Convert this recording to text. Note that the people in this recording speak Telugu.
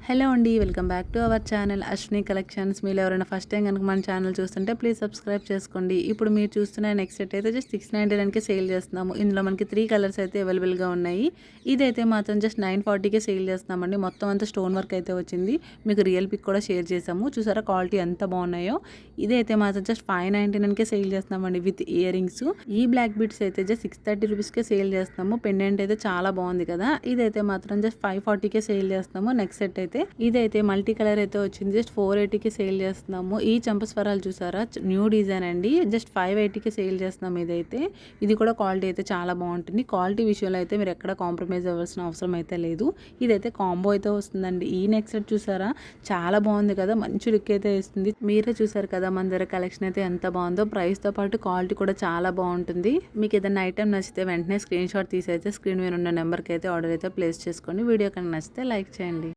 హలో అండి, welcome back to our channel Ashwini collections. మీరు ఎవరైనా ఫస్ట్ టైం కనుక మన ఛానల్ చూస్తుంటే ప్లీజ్ సబ్స్క్రైబ్ చేసుకోండి. ఇప్పుడు మీరు చూస్తున్న నెక్స్ట్ సెట్ అయితే జస్ట్ 699కే సేల్ చేస్తున్నాము. ఇందులో మనకి 3 కలర్స్ అయితే అవైలబుల్గా ఉన్నాయి. ఇదైతే మాత్రం జస్ట్ 940కే సేల్ చేస్తున్నామండి. మొత్తం అంతా స్టోన్ వర్క్ అయితే వచ్చింది. మీకు రియల్ పిక్ కూడా షేర్ చేసాము. చూసారా క్వాలిటీ ఎంత బాగున్నాయో. ఇదైతే మాత్రం జస్ట్ 599కే సేల్ చేస్తున్నామండి విత్ ఇయర్ రింగ్స్. ఈ బ్లాక్ బీడ్స్ అయితే జస్ట్ 630 రూపీస్కే సేల్ చేస్తున్నాము. పెండెంట్ అయితే చాలా బాగుంది కదా. ఇదైతే మాత్రం జస్ట్ 540కే సేల్ చేస్తున్నాము. నెక్స్ట్ సెట్ అయితే ఇదైతే మల్టీ కలర్ అయితే వచ్చింది. జస్ట్ 480కి సేల్ చేస్తున్నాము. ఈ చంపస్వరాలు చూసారా, న్యూ డిజైన్ అండి. జస్ట్ 580కి సేల్ చేస్తున్నాము. ఇది కూడా క్వాలిటీ అయితే చాలా బాగుంటుంది. క్వాలిటీ విషయంలో అయితే మీరు ఎక్కడ కాంప్రమైజ్ అవ్వాల్సిన అవసరం అయితే లేదు. ఇదైతే కాంబో అయితే వస్తుందండి. ఈ నెక్స్ట్ సెట్ చూసారా, చాలా బాగుంది కదా, మంచి లుక్ అయితే ఇస్తుంది. మీరే చూసారు కదా మన దగ్గర కలెక్షన్ అయితే ఎంత బాగుందో. ప్రైస్తో పాటు క్వాలిటీ కూడా చాలా బాగుంటుంది. మీకు ఏదైనా ఐటమ్ నచ్చితే వెంటనే స్క్రీన్ షాట్ తీసి అయితే స్క్రీన్ మీద ఉన్న నెంబర్కి అయితే ఆర్డర్ అయితే ప్లేస్ చేసుకోండి. వీడియో కనుక నచ్చితే లైక్ చేయండి.